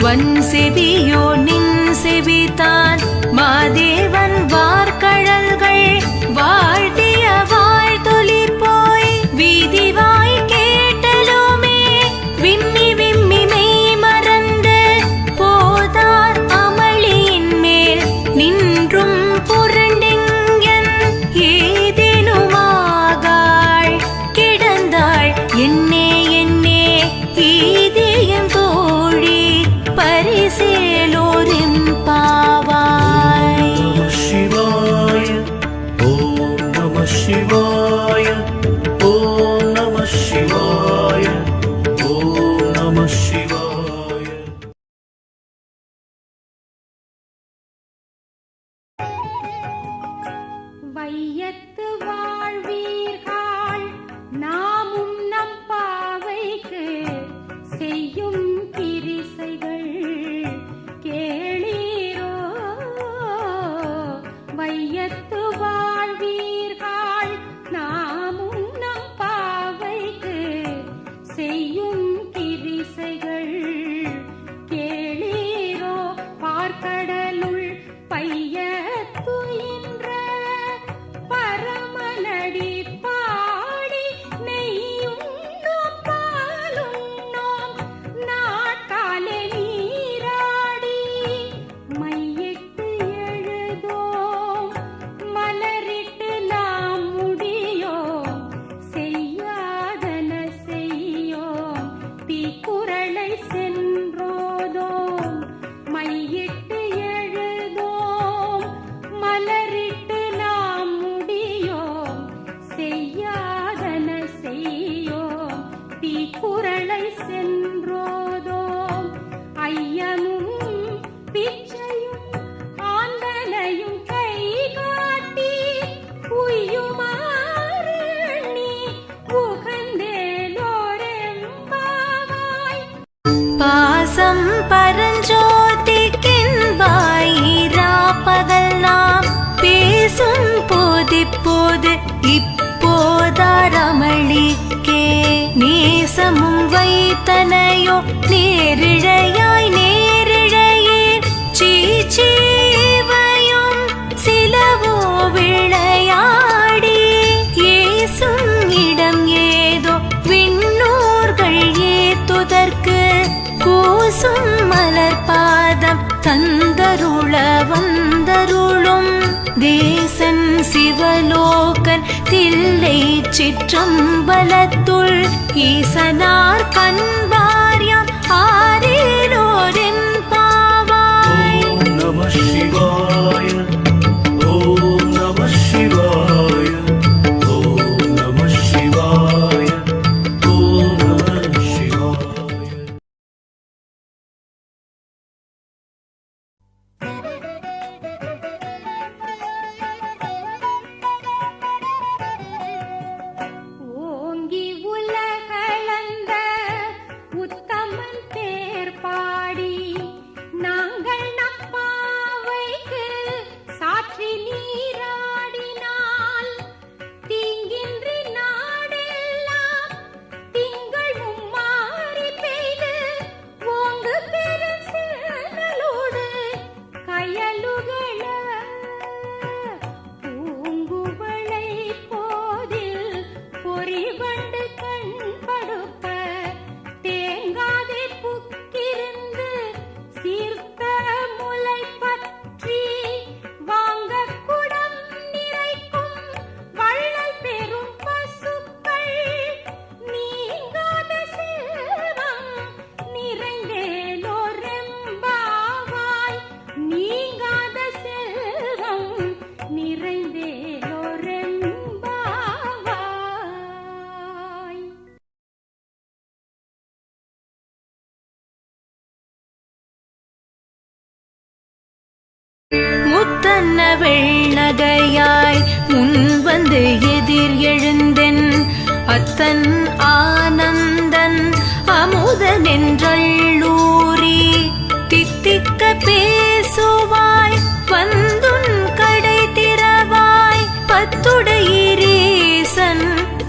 வன் செவியோ நின் செவிதான் மாதேவன் வார்கழல்கள் வாழ்த்திய வாழ்தொழிற் போய் வீதிவாய் கேட்டலுமே விம்மி விம்மி மெய் மறந்து போதார் அமளியின் மேல் நின்றும் புரண்டெங்கன் ஏதேனுமாகாள் கிடந்தாள் என்னே என்னே ஈதியம் தோழி பரிசேலோரிம் பாவாய். சிவாய ஓம் நம சிவாய ஓம் நம சிவாய ஓம் நம சிவாய. வையத்து வாழ்வீர்கள் நாமும் நம் பாவைக்கு செய்யும் கிரிசைகள் கேளீரோ. வையத்து வாழ்வீர்கள் நாமும் நம் பாவைக்கு செய்யும் கிரிசைகள் கேளீரோ. பார்க்கடலுள் பைய துயின்ற பரமனடி பாடி நெய்யுண்ணோம் பாலுண்ணோம் நாட்டாலே நீராடி மையிட்டு எழுதோம் மலரிட்டு நாம் முடியோம் செய்யாதன செய்யோம் தீக்குறளை சென்றோதோம் மையிட்டு எழுதோம் மலரிட்டு நாம் முடியோம் செய்யாதன செய்யோம் தீக்குறளை சென்றோதோம். ஐயமும் பிச்சையும் ஆந்தனையும் கை காட்டி உய்யுமாறு எண்ணி உகந்தேலோரெம்பாவாய். பாசம் பரஞ்சோதிக்கின்பாயிரா பகல் நாம் பேசும் போதிப்போது இப்போதாரமளிக்கே நேசமும் வைத்தனையோ நேரிழையாய் நேரிழையேன் சீச்சீவையும் சிலவோ விளையாடி ஏசும் இடம் ஏதோ விண்ணோர்கள் ஏத்துதற்கு கூசும் மலர் பாதம் தந்தருள வந்தருளும் தேசன் சிவலோகன் தில்லை சிற்றம்பலத்துள் ஈசனார் கண்பார்யாம் ஆரேலோரின் பாவாய். ஓம் நம சிவாய ஓம் நம சிவாய ஓம் நம சிவாய ஓம் நம சிவாய. ஓங்கி முத்தன்ன வெள்ளகையாய் முன் வந்து எதிர் எழுந்தென் அத்தன் ஆனந்தன் அமுதன் என்றள்ளூரி தித்திக்க பேசுவாய் வந்துன் கடை திறவாய் பத்துடையீரீசன்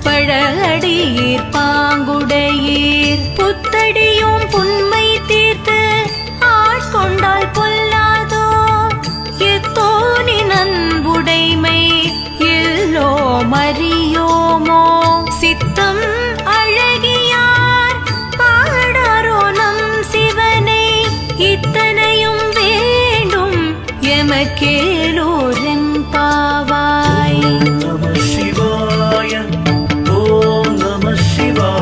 பழகடியீர் பாங்குடையீர் புத்தடியும் புன்மை தீர்த்து ஆட்கொண்டால் பொல்லாதோ எத்தோனி நன்புடைமை எல்லோ மறியோமோ சித்தம் அழகியார் பாடாரோ நம் சிவனை இத்தனையும் வேண்டும் எமக்கேலோரென் பாவாய் நம சிவாய ஓம் நம சிவாய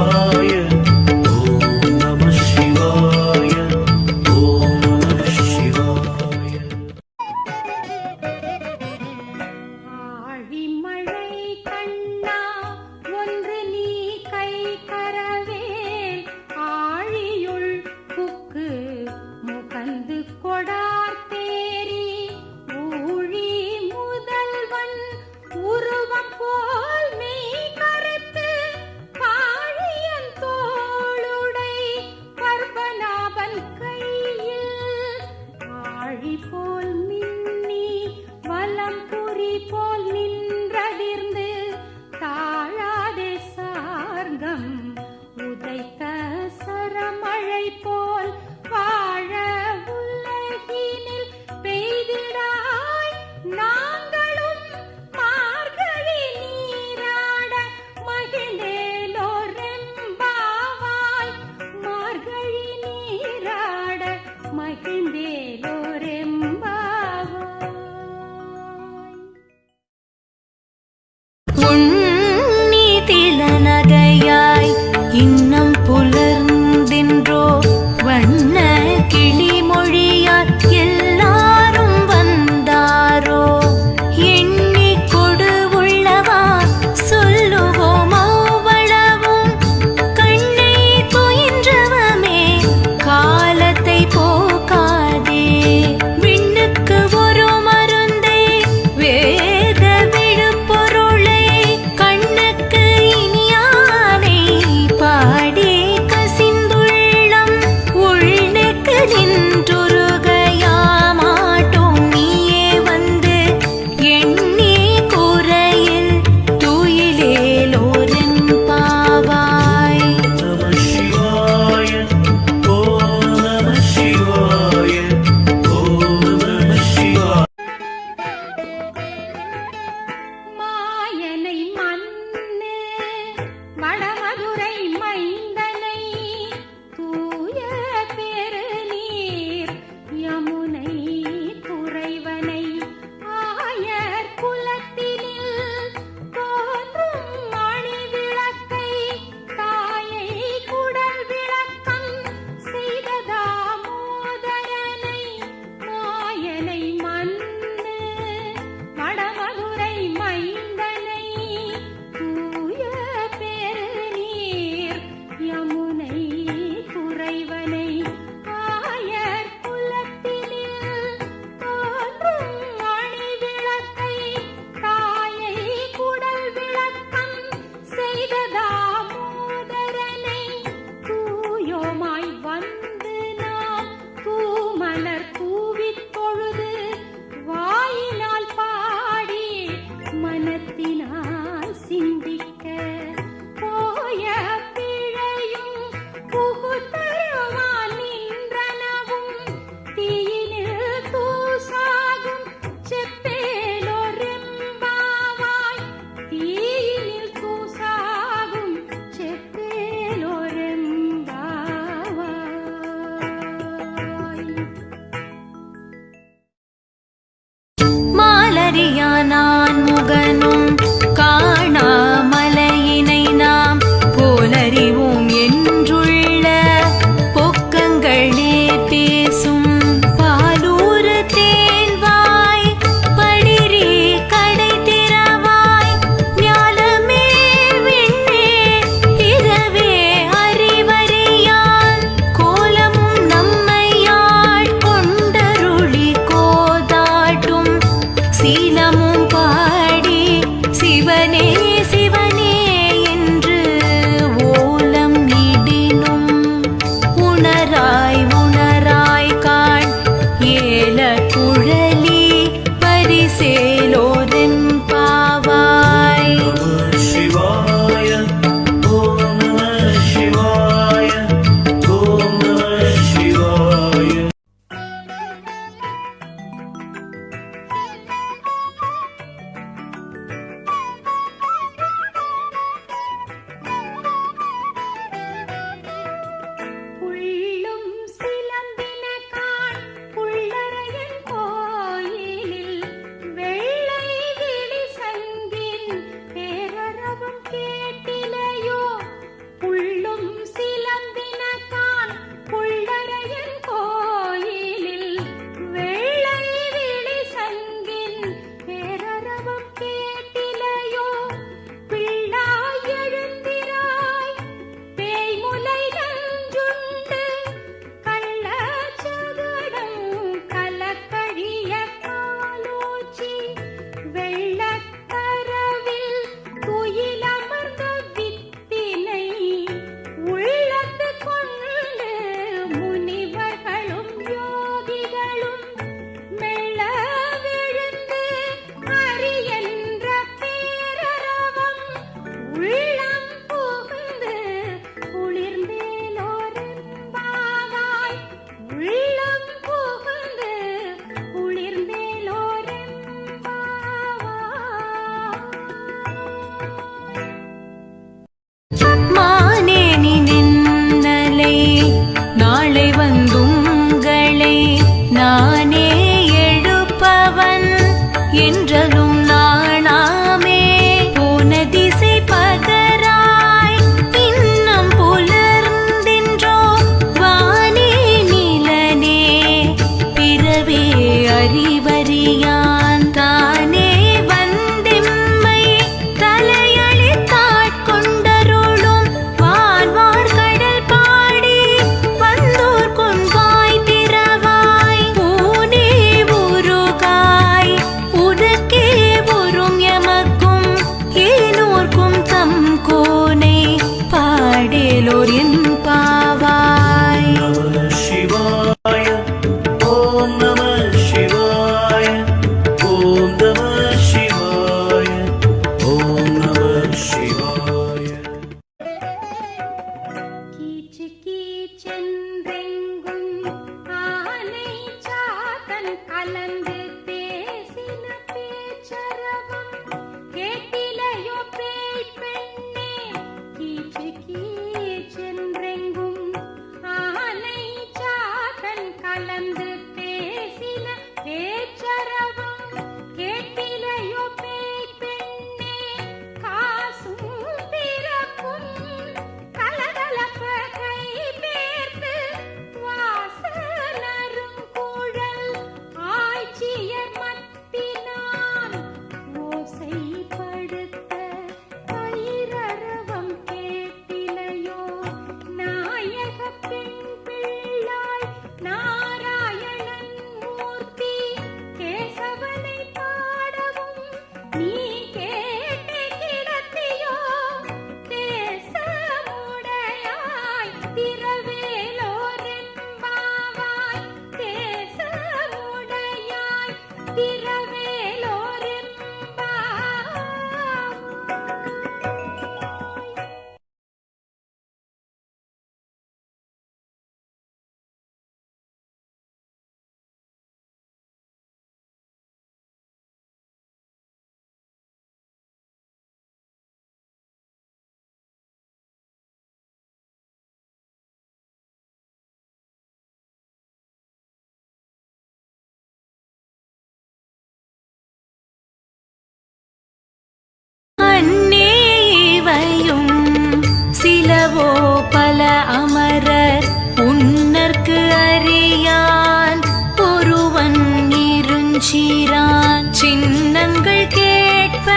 சீரான் சின்னங்கள் கேட்ப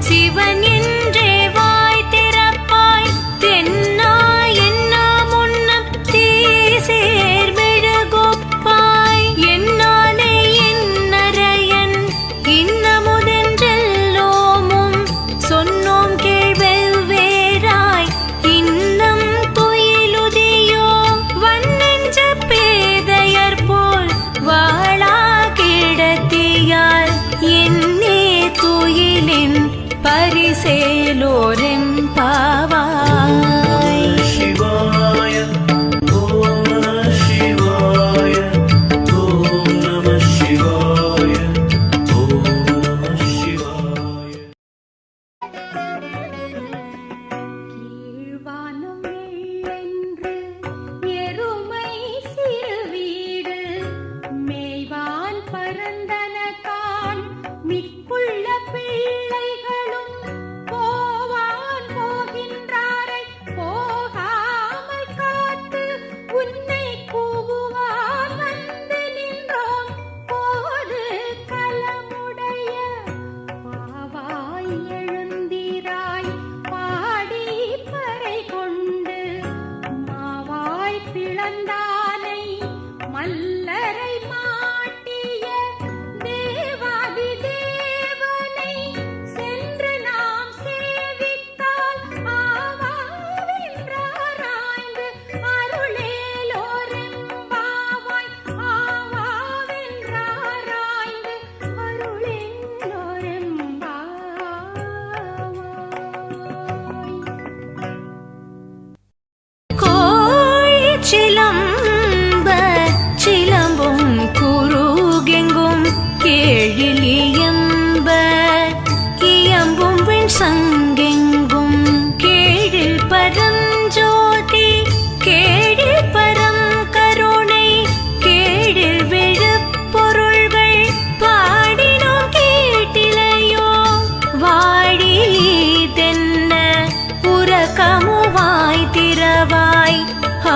சிவன் என்றே வாய் திறப்பாய் தென்னா என்னா முன்னம் தீசேர் மெழுகொப்பாய் என்னானை என்னரையன் இன்னமுதென்றெல்லோமும் சொன்னோம் கேள்வெவ்வேறாய் இன்னம் துயிலுதியோ வன்னெஞ்ச பேதையர் போல் வாழா கிடத்தியால் என்னே துயிலின் பரிசேலோரெம்பாவாய். சிவாய ஓம் நம சிவாய ஓம் நம சிவாய ஓம் நம சிவாய. கீழ்வானம் வெள்ளென்று எருமை சிறு வீடு மேய்வான் பரந்தனகான் மிக்குள்ள பிள்ளைகளும் போவான் போகின்றாரை போகாமல் காத்து உன்னை கூவுவான் வந்து நின்றோம் போது கலமுடைய பாவாய் எழுந்திராய் பாடி பறை கொண்டு மாவாய் பிளந்தானை மல்லரை மாட்டிய தேவாதி தேவனை சென்று நாம் சேவித்தால் ஆவாவென்றாராய்ந்து அருளேலோரெம்பாவாய் ஆவாவென்றாராய்ந்து அருளேலோரெம்பாவாய். கோழி சிலம்ப சிலம்பும் குருகெங்கும் கேழில் இயம்ப இயம்பும் வெண் சங்கெங்கும் கேழில் பரஞ்சோதி கேழில் பரம் கருணை கேழில் விழுப்பொருள்கள் பாடினோம் கேட்டிலையோ வாடி தென்ன உறக்கமுவாய் திறவாய்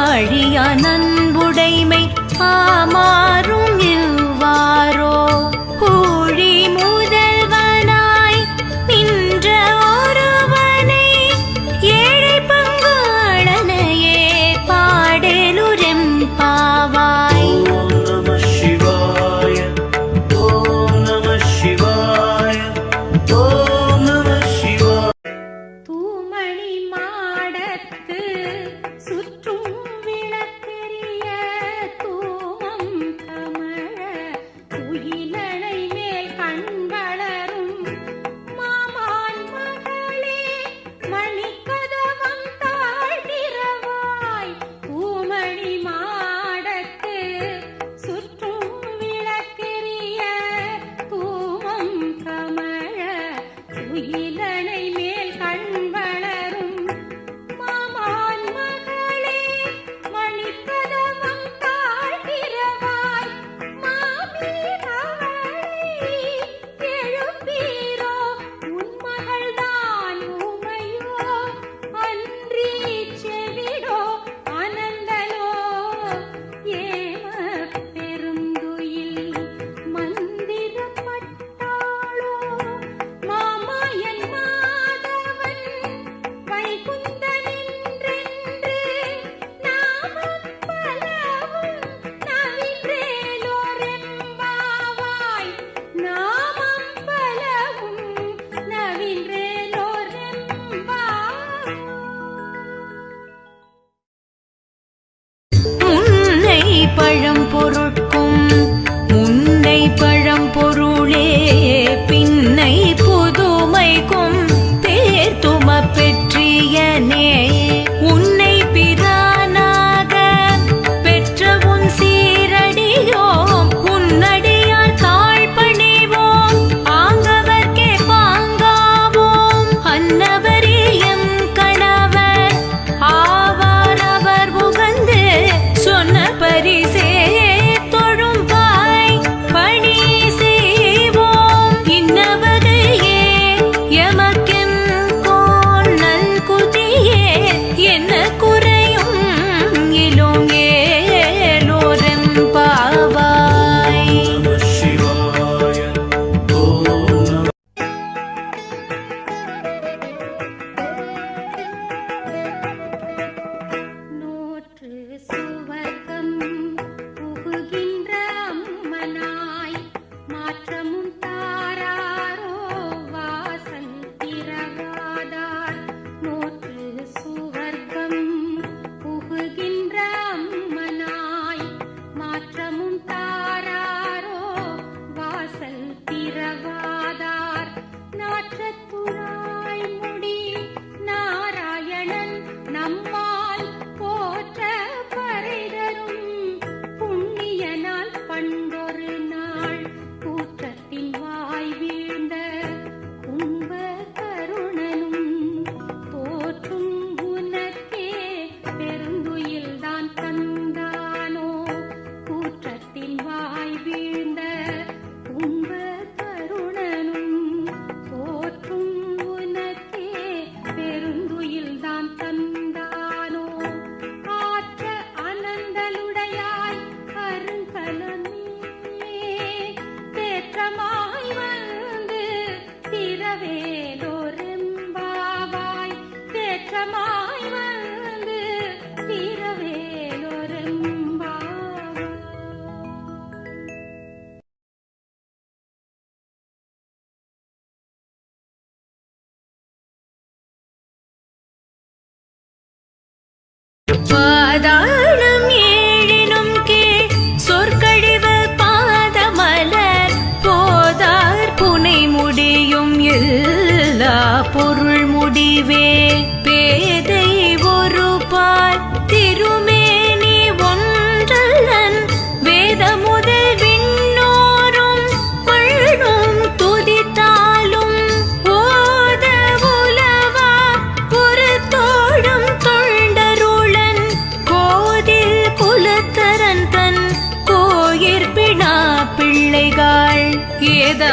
ஆழியா நன்புடைமை ஆமாறும் இவ்வாறோ ஊழி முதல்வனாய் நின்ற ஒருவனை ஏழை பங்காளனையே பாடலுரெம்பாவாய். ஓம் நம சிவாய ஓம் நம சிவாய ஓம் நம சிவாய. தூமணி மாடத்து சுற்றும் விளக்கெரிய தூமம் கமழ துயிலணை மேல் கண் வளரும் மாமான் மகளே மணிக்கதவம் தாழ்த்திரவாய். தூமணி மாடத்து சுற்றும் விளக்கெரிய தூமம் கமழ துயிலணை மேல் கண் வளரும் மாமான் மகளே மணிக்கதவம் தாழ்த்திரவாய். மாமீனவளை எழுப்பீரோ உன் மகள்தான் உமையோ அன்றி செவிடோ அனந்தலோ ஏம பெருந்துயில் மந்திரப்பட்டாளோ மாமாயன் மாதவன் வைகுந்தனின்றென்று நாமம் பலவும் நவின்றேலோரெம்பாவாய். நாமம் பலவும் நவின்றேலோரெம்பாவாய். முன்னை பழம் பொருட்கும் முன்னை பழம் பொருளே பின்னை புதுமைக்கும் பேர்த்தும பெற்றியனே உன்னை பிரானாக பெற்ற உன் சீரடியோம் உன்னடியார் தாழ் பணிவோம் ஆங்கவர்க்கே பாங்காவோம் அன்னவரில் எம் கணவர் ஆவார் அவர் உகந்து சொன்ன பரிசே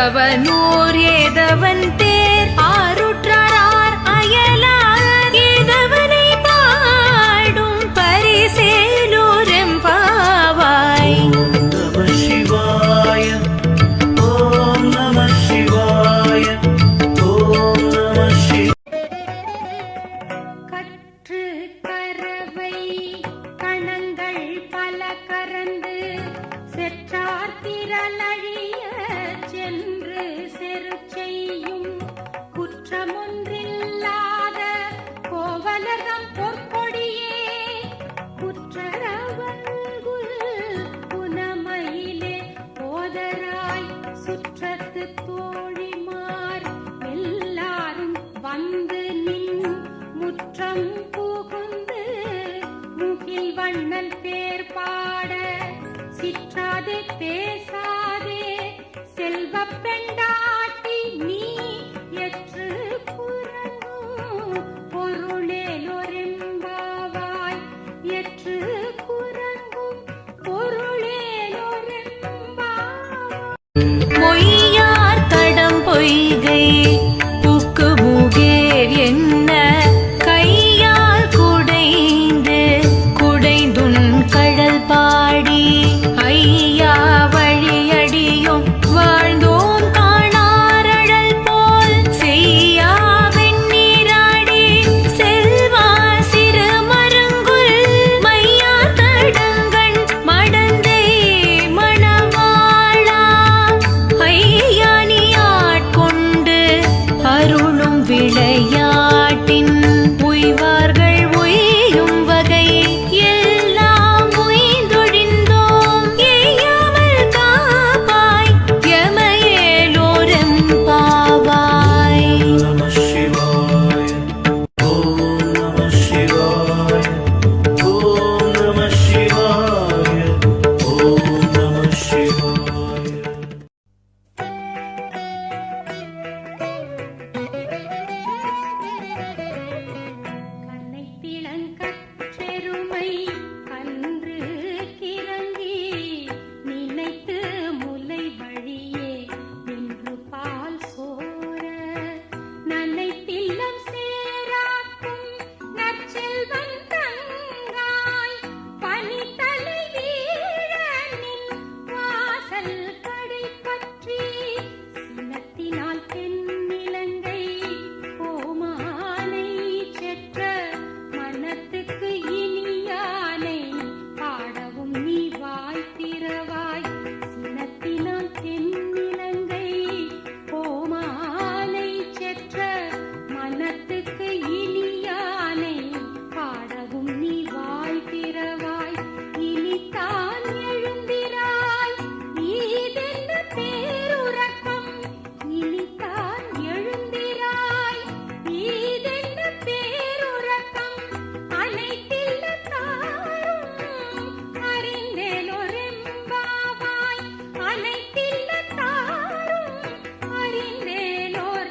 அவனோர் ஏதவன் தேர் ஆருற்றார் அயலார் ஏதவனை பாடும் பரிசேலூரெம்பாவாய். நம சிவாய ஓம் நம சிவாய ஓம் நம கற்று கரவை கணங்கள் பல கரந்து செற்றார் திரளழிய சென்று செரு செய்யும் குற்றமொன்றில்லாத கோவலகம் பொற்கொடியே குற்றரவங்குல் புனமையிலே போதராய் சுற்றத்து தோழிமார் எல்லாரும் வந்து நின் முற்றம் புகுந்து முகில் வண்ணன் பேர் பாட சிற்றாதே பேசாதே செல்வ பெண்டாட்டி நீ எற்று குரங்கும் பொருளேலொரெம்பாவாய் எற்று குரங்கும் பொருளேலொரெம்பாவாய். மொய்யார் தடம் பொய்கை புக்கு முகேர் என்ன கையால் குடைந்து குடைந்துன் கழல் பாடி ஐயா வழியடியும் வாழ்ந்தோம் காணாரழல் போல் செய்யா வெண்ணீராடி செல்வா சிறு மருங்குல் மையா தடங்கண் மடந்தை மணவாளா ஐயா நீ ஆட்கொண்டு அருளும் விளையாட்டின் உய்வார்கள் உய்யும் வகை எல்லாம் உய்ந்தொழிந்தோம் எய்யாமல் காப்பாய் எமையேலோரெம்பாவாய். நம சிவாய ஓம் நம சிவாய ஓம் நம சிவாய ஓம் நம சிவாய. கண்ணை திளங்கற்றெருமை கன்று கிறங்கி நினைத்து முலை வழியே நின்று பால் சோர நனைத்தில்லம் சேராக்கும் நற்செல்வன் தங்காய் பனித்தலை வீழனின் வாசல் கடை பற்றி சினத்தினால் தென்னிலங்கை கோமானை செற்ற மனத்துக்கு இனியானை பாடவும் நீ வாய் திறவாய் சினத்தினால் தென்னிலங்கை கோமானை செற்ற மனத்துக்கு இனியானை பாடவும் நீ வாய் திறவாய் இனித்தான் எழுந்திராய் ஈதென்ன பேருறக்கம் இனித்தான் எழுந்திராய் ஈதென்ன பேருறக்கம் அனைத்தில்ல தாரும் அறிந்தேலொரெம்பாவாய் அனைத்தில்ல தாரும் அறிந்தேலொரெம்பாவாய்.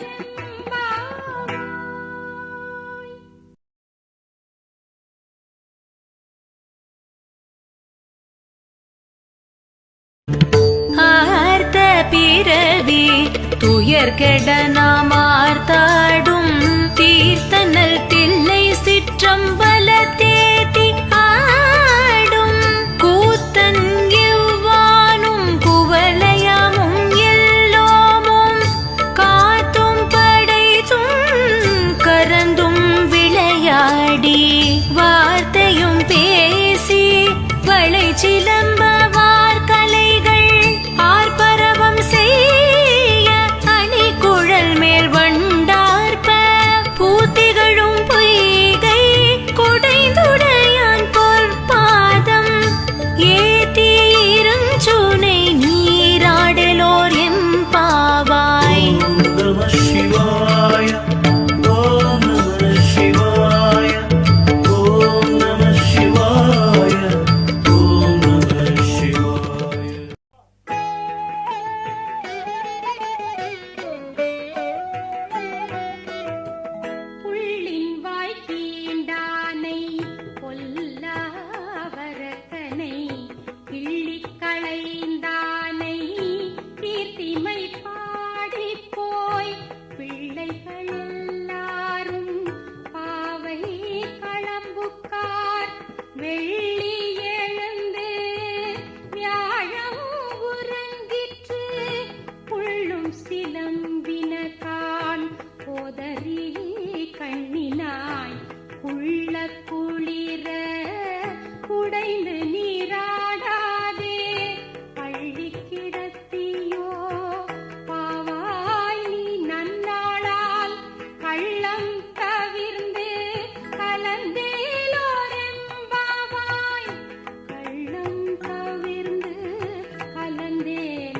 ஆர்த்த பிறவி துயர்கெட நாம் ஆர்த்தாடும் தீர்த்தனல் தில்லை சிற்றம்பல தேதி ஆடும் கூத்தன் எவ்வானும் குவலயமும் எல்லோமும் காத்தும் படைத்தும் கரந்தும் விளையாடி வார்த்தையும் பேசி வளை சிலம்ப வார்கலைகள் ஆர்ப்பரவம் செய்ய அணி குழல் மேல் வண்டார்ப்ப பூத்திகளும் பொய்கை குடைந்துடையான் பொற்பாதம் ஏத்தி இருஞ்சுனை நீராடலோர் எம்பாவாய். ஓம் நம சிவாய ஓம் நம சிவாய ஓம் நம சிவாய ஓம் நம சிவாய. புள்ளின் வாய் கீண்டானை பொல்லாவரக்கனை கிள்ளிக் களைந்தானை கீர்த்திமை பாட வெள்ளி எழுந்து வியாழம் உறங்கிற்று புள்ளும் சிலம்பினகான் போதறி கண்ணினாய் உள்ள குளிர உடைந்து நீராடாதே பள்ளி கிடத்தியோ பாவாய் நீ நன்னாளால் கள்ளம் தவிர்ந்து கலந்தேலோரெம்பாவாய் கள்ளம் தவிர்ந்து கலந்தேலோரெம்பாவாய்.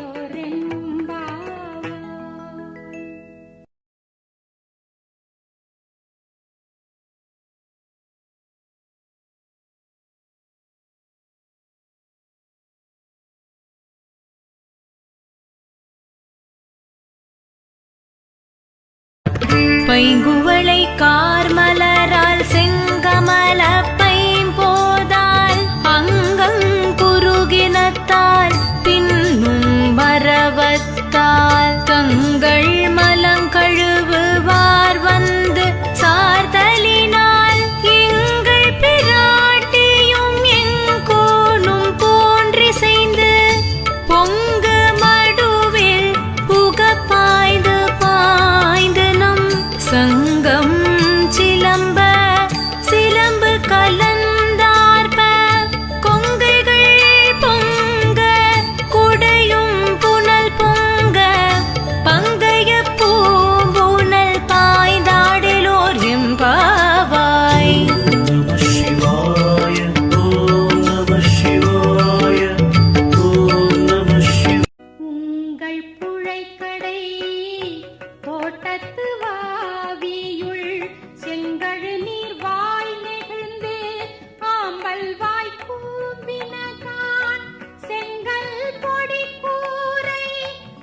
பைங்குவளை கார்மலரால் செங்கமல பைம்போதால் அங்கம் குறுகினத்தால் பின்னும் மரவத்தால் தங்கள் மலங்கழுவுவார் வந்து சார்தலினால் எங்கள் பிராட்டியும் எங்கோனும் போன்றிசைந்து பொங்கு மடுவில் புக பாய்ந்து பாய்ந்து நம் சங்கம் சிலம்ப சிலம்பு கலந்தார்ப கொங்கைகள் பொங்க குடையும் புனல் பொங்க பங்கைய பூம்புனல் பாய்ந்தாடிலோர் எம்பாவாய். நம சிவாய ஓம் நம சிவாய ஓம் நம சிவாய. உங்கள் புழைக்கடை தோட்டத்து வாவியுள் செங்கழு நீர் வாய் நெகிழ்ந்து ஆம்பல் வாய் கூம்பினகான் செங்கல் பொடி கூரை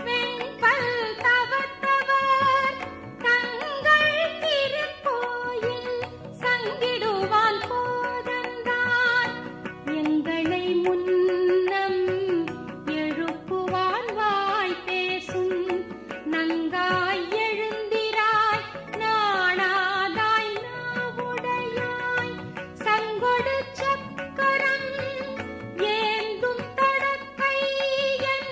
வெண்பல் தவத்தவர் தங்கள் திருக்கோயில் சங்கிடுவான் போதந்தான் எங்களை முன்னம் எழுப்புவான் வாய் பேசும் நங்காய் எழுந்திராய் நாணாதாய் நாவுடையாய் சங்கொடு சக்கரம் ஏந்தும் தடக்கையன்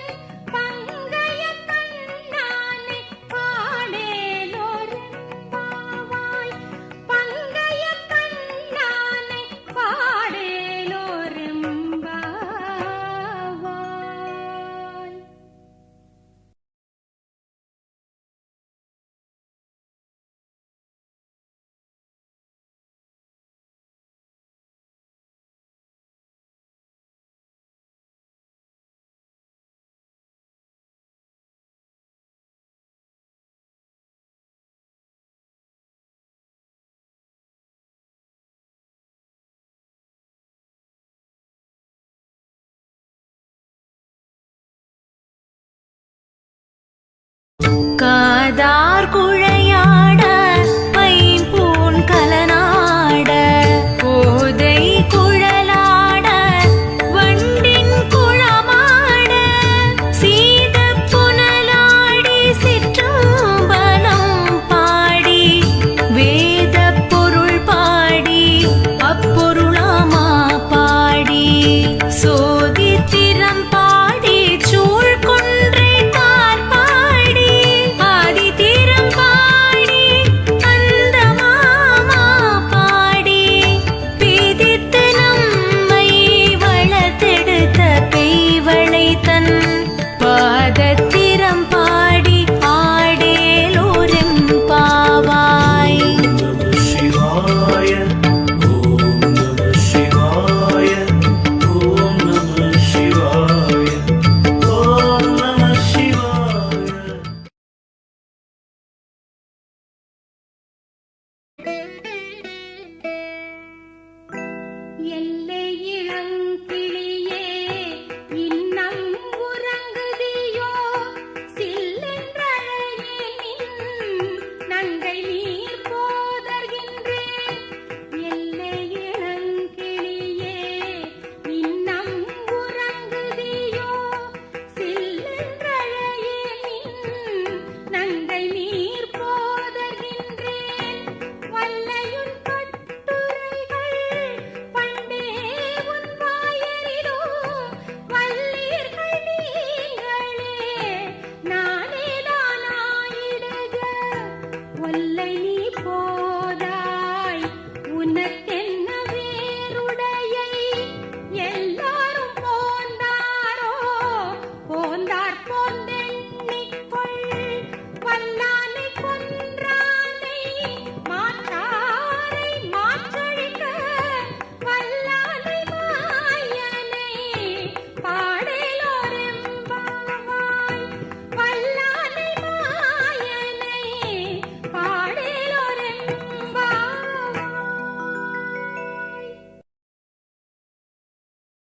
பங்கைய கண்ணானை பாடேலோரெம்பாவாய் பங்கைய கண்ணானை பாடேலோரெம்பாவாய். காதார் குழையாட பைம்பூன் கலனாட கோதை குழலாட வண்டின் குளமாட சீத புனலாடி சிற்றம்பலம் பாடி வேத பொருள் பாடி அப்பொருளாமா பாடி சோதி திறம் பாடி சூழ் கொன்றை தார் பாடி ஆதி திறம் பாடி அந்த மாமா பாடி பிதித்து நம்மை வளர்த்தெடுத்த பெய்வளை தன் பாதத்திரம் பாடி ஆடேலோரெம்பாவாய். நம சிவாய ஓம் நம சிவாய ஓம் நம சிவாய ஓம் நம சிவாய. எல்லை இளங்கிளியே இன்னம் உறங்குதியோ சில்லென்றழையே நின் நங்கை நீர் போதர்கின்றேன் எல்லை இளங்கிளியே இன்னம் உறங்குதியோ சில்லென்றழையே நின் நங்கை நீர் போதர்கின்றேன் வல்லையுன் கட்டுரைகள் பண்டே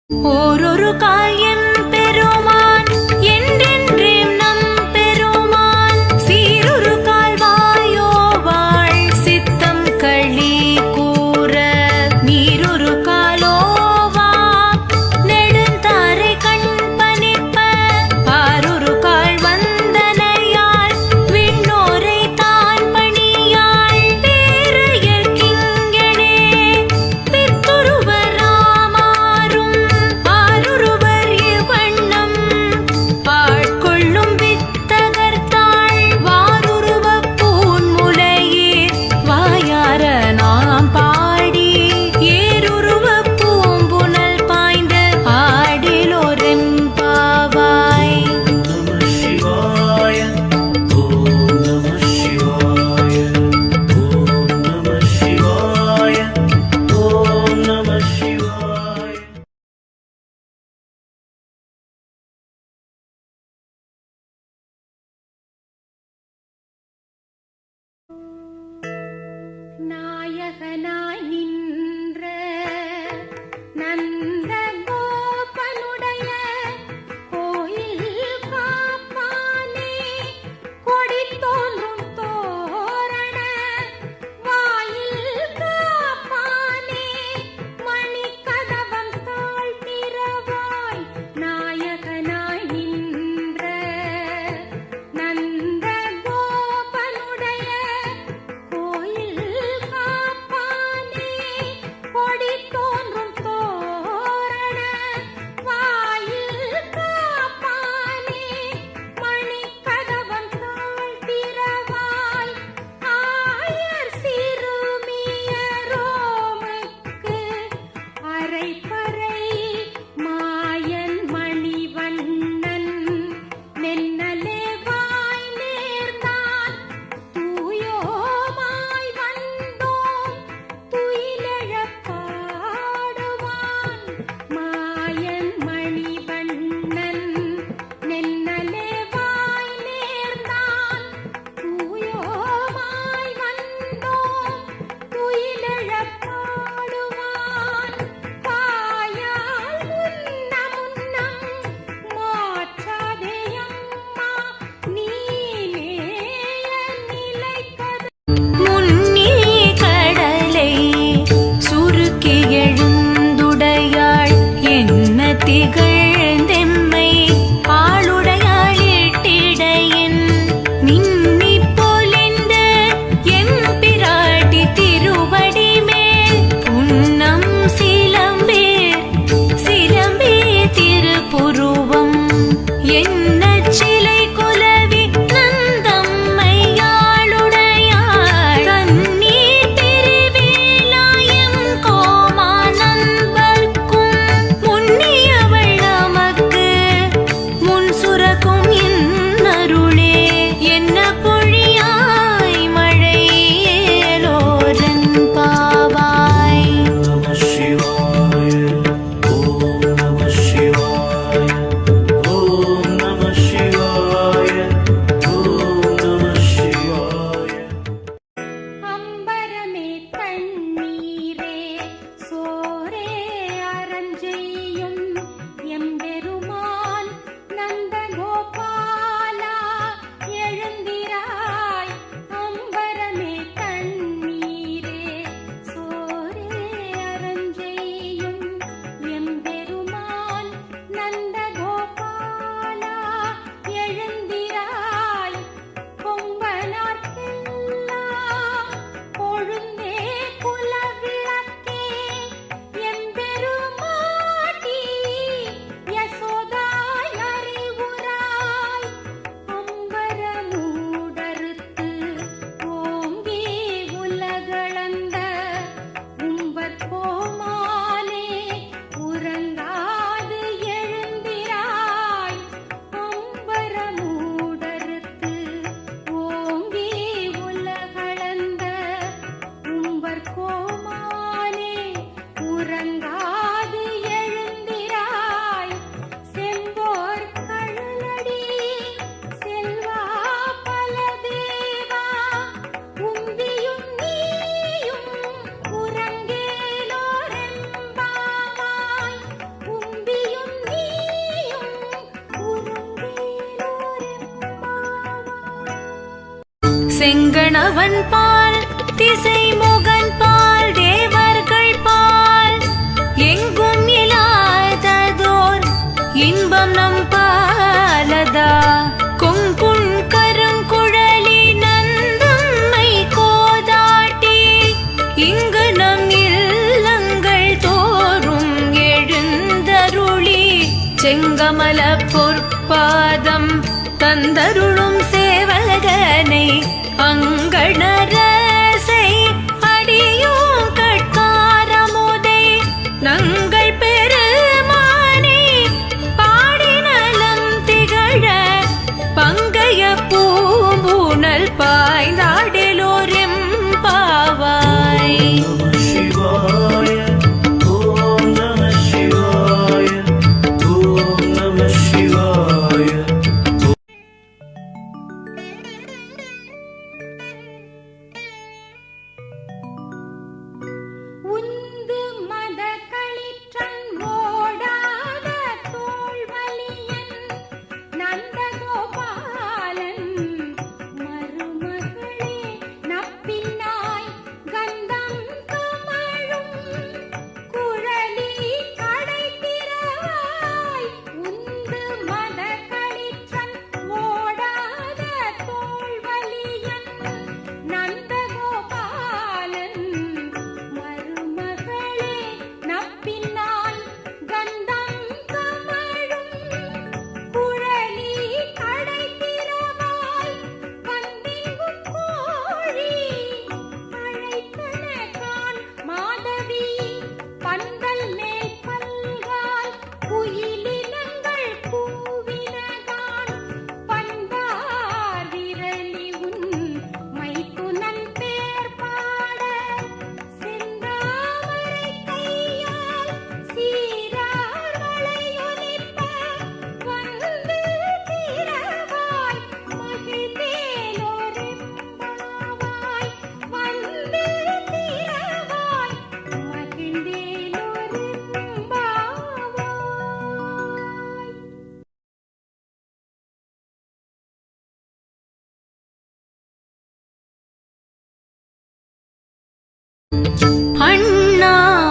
ஓரொரு காயம் பெருமான் என்றென்றேம் நம் பெருமான் சீரொரு கால்வாயோவாள் சித்தம் களி கூற நீரொரு காலோவா நெடுந்தாரை கண் பனிப்ப பாரொரு கால் வந்தனையால் விண்ணோரை தான் பணியாள் பேரைய கிங்கனே பித்துருவர் ராமாரும் ஆருருவர் செங்கணவன் பால் திசை முகன் பால் தேவர்கள் பால் எங்கும் இல்லாததோர் இன்பம் நம் பாலதா கொங்குண் கருங்குழலி நந்தம்மை கோதாட்டி இங்கு நம் இல்லங்கள் தோறும் எழுந்தருளி செங்கமல பொற்பாதம் தந்தருளும் சேவகனை அங்கணரசை அடியோம் கட்காரமுதை நங்கள் பெருமானை பாடி நலம் திகழ பங்கைய பூம்பூணல் பாய்ந்தாடலோரெம் பாவாய். நம சிவாய ஓம் நம சிவாய ஓம் நம சிவாய. உந்து மத களிற்றன் ஓடாத தோள்வலியன் நந்தகோபாலன் மருமகளே நப்பின்னாய் கந்தம் கமழும் குழலி கடை திறவாய். உந்து மத களிற்றன் ஓடாத தோள்வலியன் நந்தகோபாலன் மருமகளே நப்பின்னாய் கந்தம் கமழும் குழலி கடை திறவாய். வந்திங்கும் கோழி அழைத்தனகான் மாதவி பந்தல் மேல் பல்கால் குயிலினங்கள் கூவினகான் பண்பார் விரலி உன் மைத்துனன் பேர் பாட செந்தாமரை கையால் சீரார் வளையொலிப்ப வந்து திறவாய் மகிழ்ந்தேலோரெம்பாவாய். வந்து திறவாய் மகிழ்ந்தேலோரெம்பாவாய்.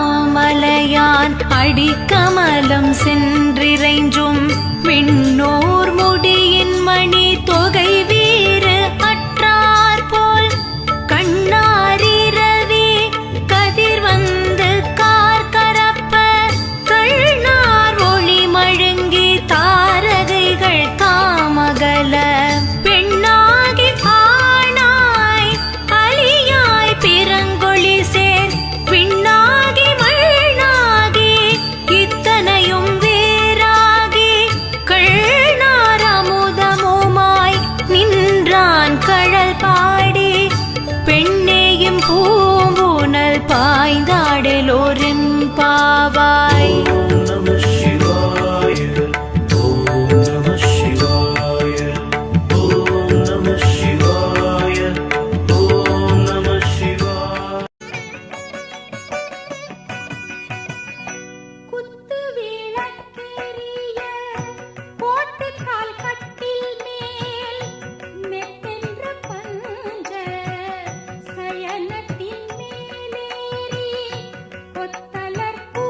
அண்ணாமலையான் அடிக்கமலம் சென்றிறைஞ்சும் விண்ணோர் முடியின் மணி தொகை வீறு அற்றார் போல் கண்ணாரிரவி கதிர் வந்து கார் கரப்ப கண்ணார் ஒளி மழுங்கி தாரகைகள் தாமகல பெண்ணாகி ஆணாய் அலியாய் பிறங்கொழி சேர் விண்ணாகி மண்ணாகி இத்தனையும் வேறாகி கள்நார் அமுதமுமாய் நின்றான் கழல் பாடி பெண்ணேயும் பூம்பூனல் பாய்ந்தாடலோரெம் பாவாய். ஓம் நம சிவாய ஓம் நம சிவாய ஓம் நம சிவாய ஓம் நம சிவாய. குத்து விளக்கெரிய போட்டு கால் கட்டில் மேல் மெத்தென்ற பஞ்ச சயனத்தின் மேலேறி கொத்தலர் பூ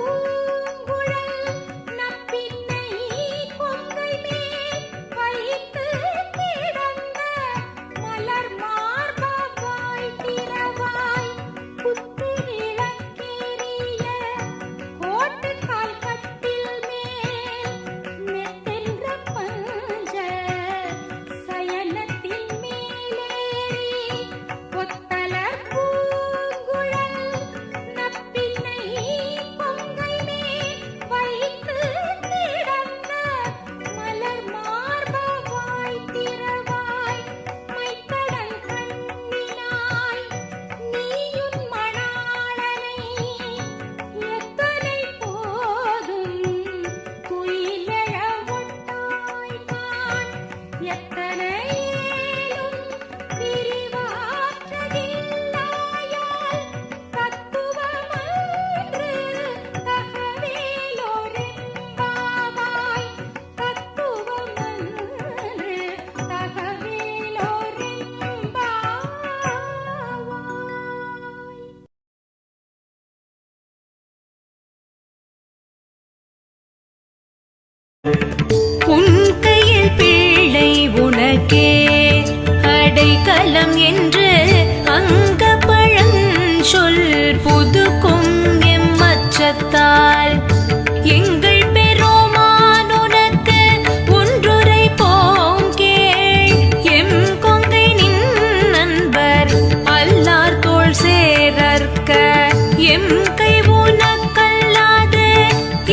உன் கையில் பிள்ளை உனக்கே அடைக்கலம் என்று அங்க பழஞ்சொல் புதுக்கும் எம்மச்சத்தால் எங்கள் பெருமான் உனக்கு ஒன்றுரை போம் கேள். எம் கொங்கை நின் நண்பர் அல்லார் தோள் சேரற்க எம் கை உனக்கல்லாது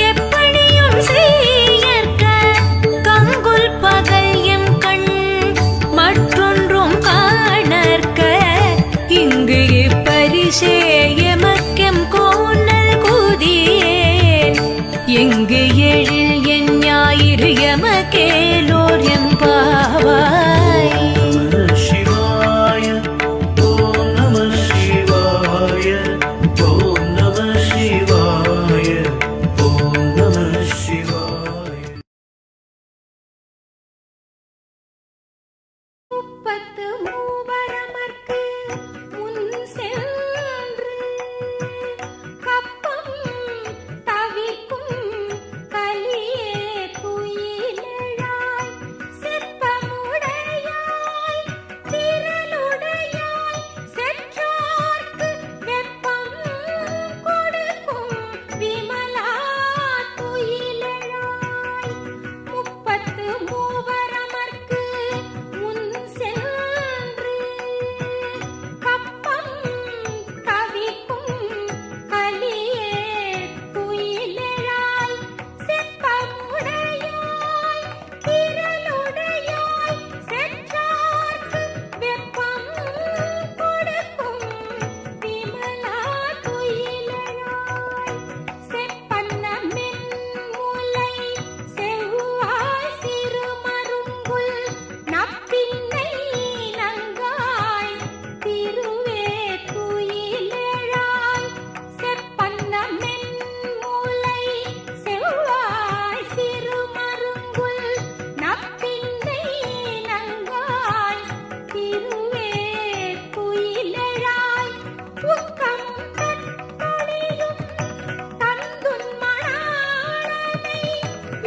எப்படியும் செய்யற்க. கங்குல் பகல் எம் கண் மற்றொன்றும் காணற்க. இங்கு இப்பரிசே எமக்கெம் கோணல் குதியேன். எங்கு எழில் என் ஞாயிறு எமக்கேலோர் எம்பாவாய். நம சிவாய ஓம் நம சிவாய ஓம் நம சிவாய ஓம் நம சிவாய. முப்பத்து மூவரமர்க்கு முன் சென்று கப்பம் தவிக்கும் கலியே துயிலெழாய் செப்பமுடையாய் திரளுடையாய் செற்றார்க்கு வெப்பம் கொடுக்கும் விமலா துயிலெழாய். முப்பத்து மூவரமர்க்கு முன் சென்று கப்பம் தவிக்கும் கலியே துயிலெழாய் செப்பமுடையாய் திரளுடையாய் செற்றார்க்கு வெப்பம் கொடுக்கும் விமலா துயிலெழாய். செப்பன்ன மென்முலை செவ்வாய் சிறுமருங்குல் நப்பின்னை நங்காய் திருவே துயிலெழாய். செப்பன்ன மென்முலை செவ்வாய் சிறுமருங்குல் நப்பின்னை நங்காய் திருவே துயிலெழாய். உக்கம் தட்டொழியும் தந்துன் மணாளனை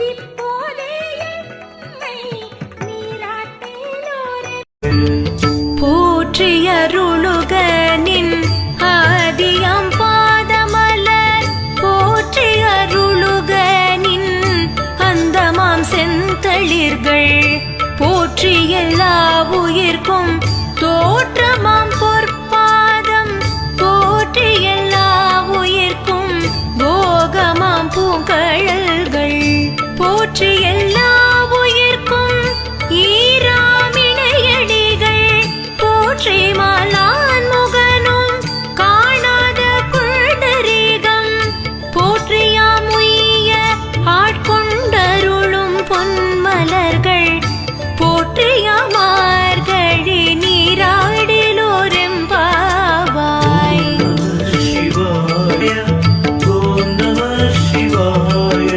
இப்போதே எம்மை நீராட்டேலோரே. போற்றி அருளுக நின் ஆதியாம் பாதமலர் போற்றி அருளுக நின் அந்தமாம் செந்தளிர்கள் போற்றி எல்லா உயிர்க்கும் தோற்றமாம் பொற்பாதம் போற்றி எல்லா உயிர்க்கும் போகமாம் பூங்கழல்கள் போற்றி எல்லா உயிர்க்கும் ஈராமிணையடிகள் போற்றி மாலான் முகனும் காணாத குழந்தரீகம் போற்றியாம் உய்ய ஆட்கொண்டருளும் பொன்மலர்கள் போற்றியாமார்கழி நீராடிலோரெம்பாவாய். நம சிவாய ஓம் நம சிவாய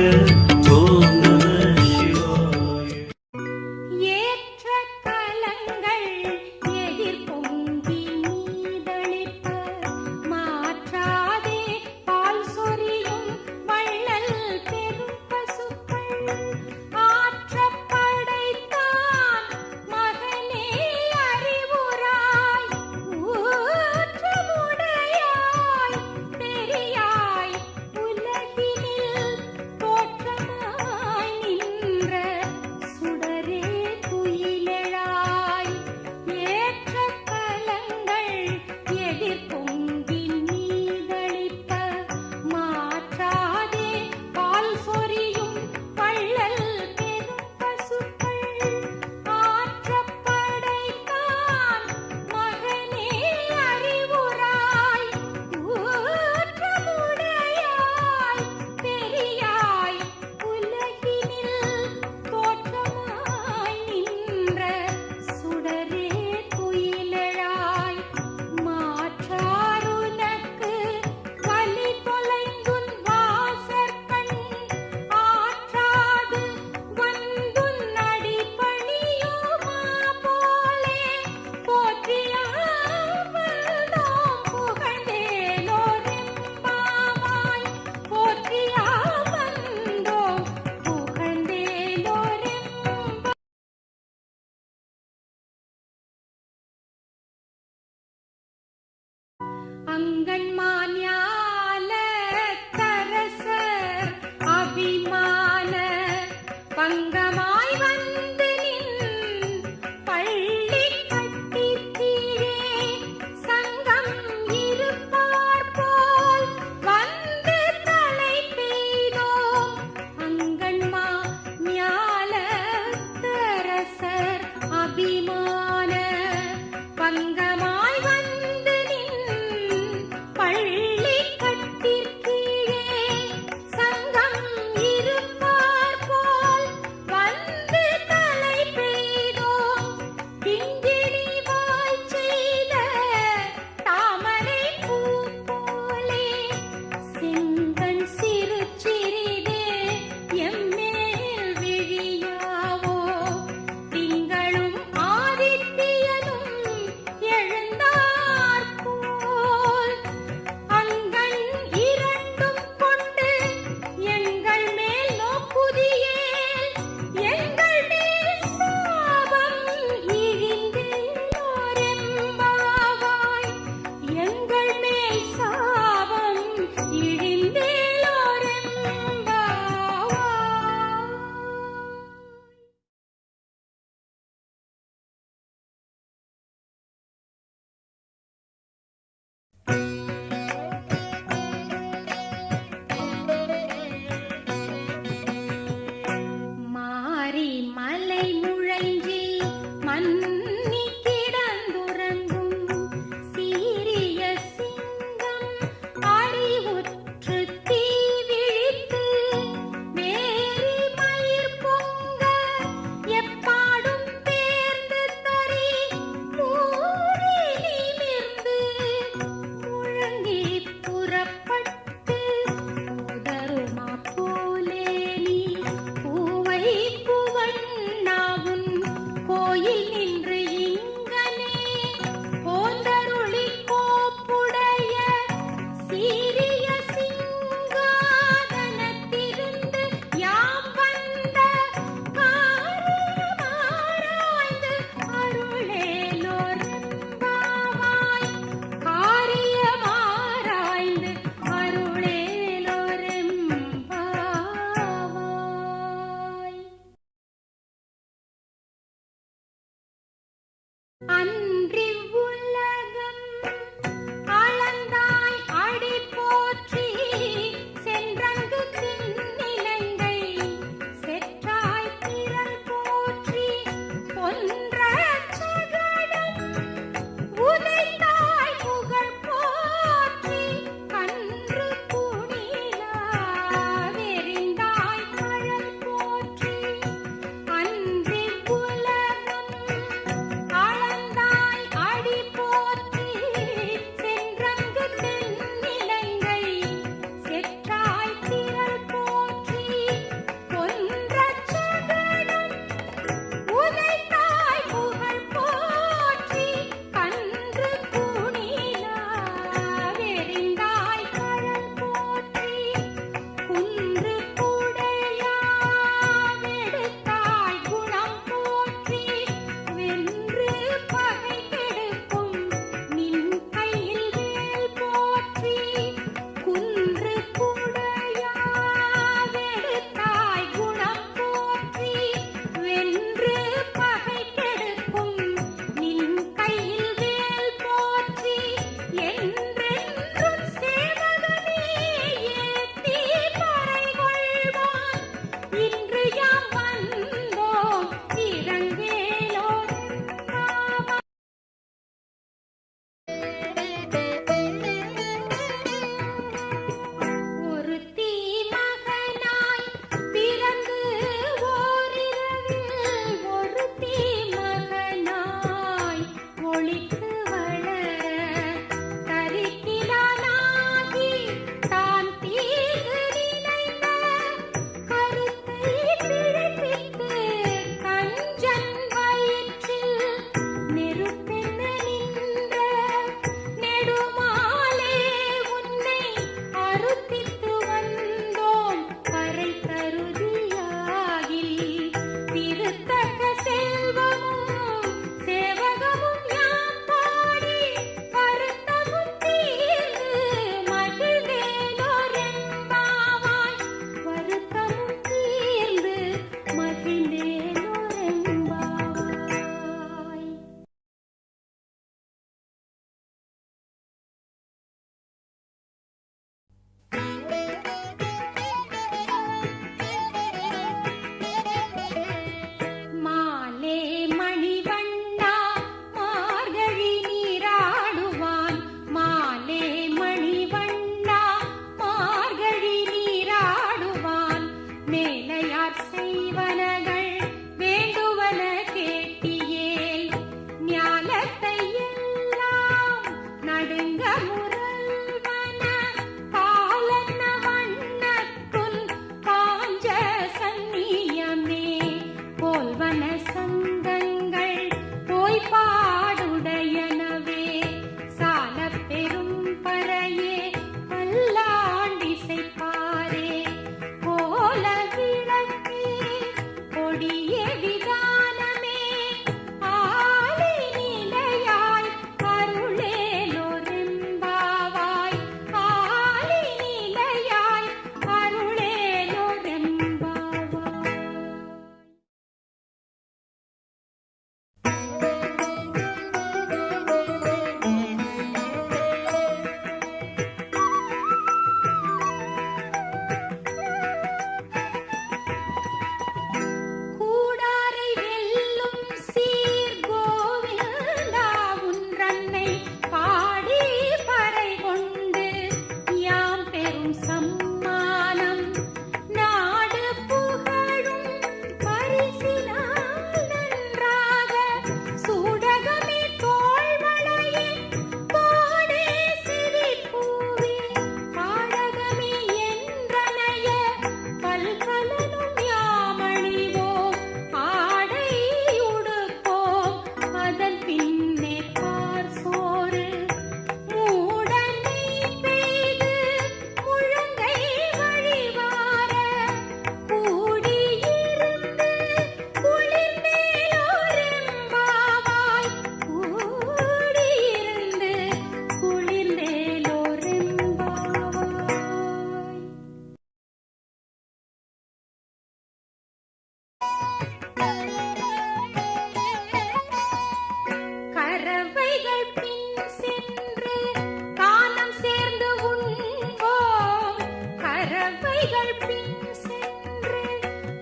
பறவைகள் பின் சென்று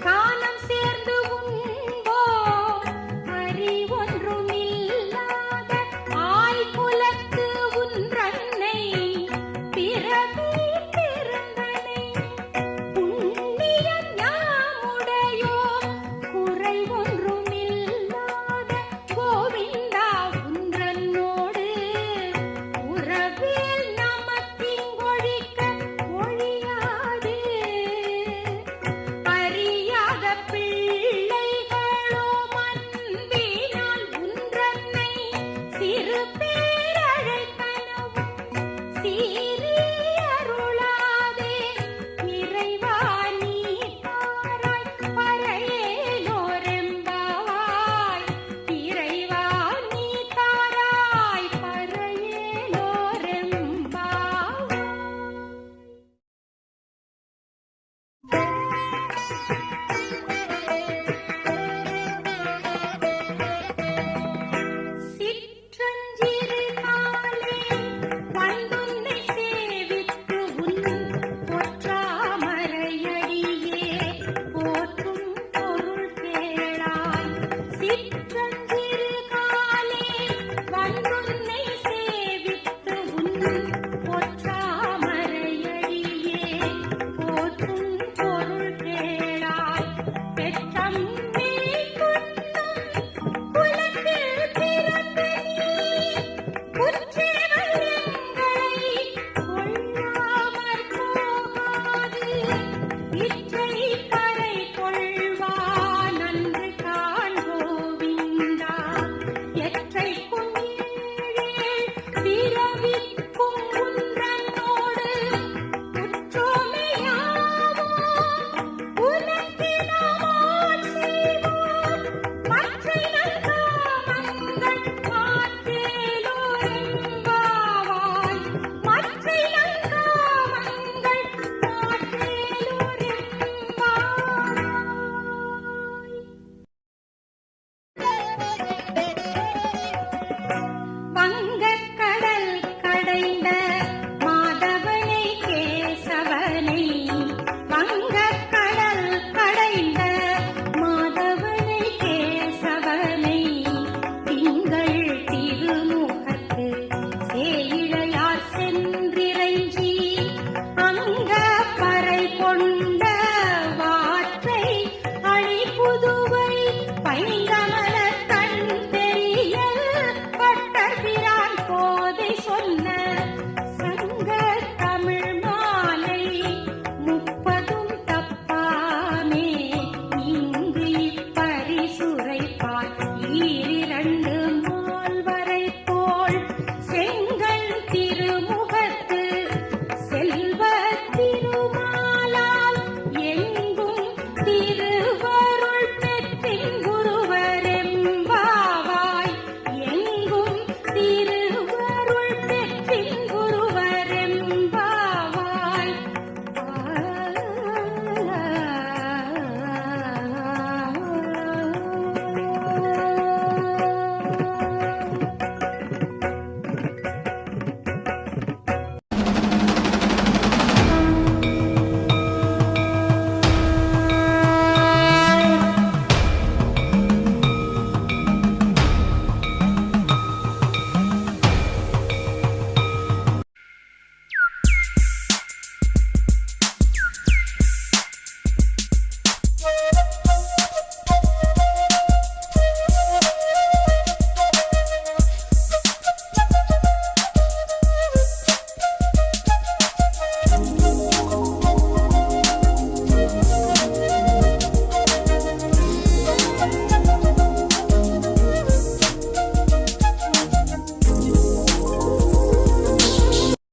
காலம் சேர்ந்து உண்போம் அறிவொன்றும் இல்லாத ஆய்குலத்து உன்றன்னை பிறவி பிறந்தனை புண்ணியம் யாமுடையோம் குறை ஒன்றும் இல்லாத கோவிந்தா உன்றன்னோடு உறவில் நமக்கிங்கொழிக்க ஒழியாது அறியாத பிள்ளைகளோ அன்பினால் உன்றன்னை சிறு பேரழைத்தனவும் சீறி அருளாதே இறைவா நீ தாராய் பறையேலோரெம்பாவாய் இறைவா நீ தாராய் பறையேலோரெம்பாவாய் சிற்றஞ்சிறு காலே வந்துன்னை சேவித்து உன் பொற்றாமரையடியே போற்றும் பொருள் கேளாய் சிற்றஞ்சிறு காலே வந்துன்னை சேவித்து உன் பொற்றாமரையடியே போற்றும் பொருள் கேளாய் பெற்றம்மே குன்னம் குலத்தில் பிறந்த நீ குற்றேவல் எங்களை கொள்ளாமற் போகாது இற்றை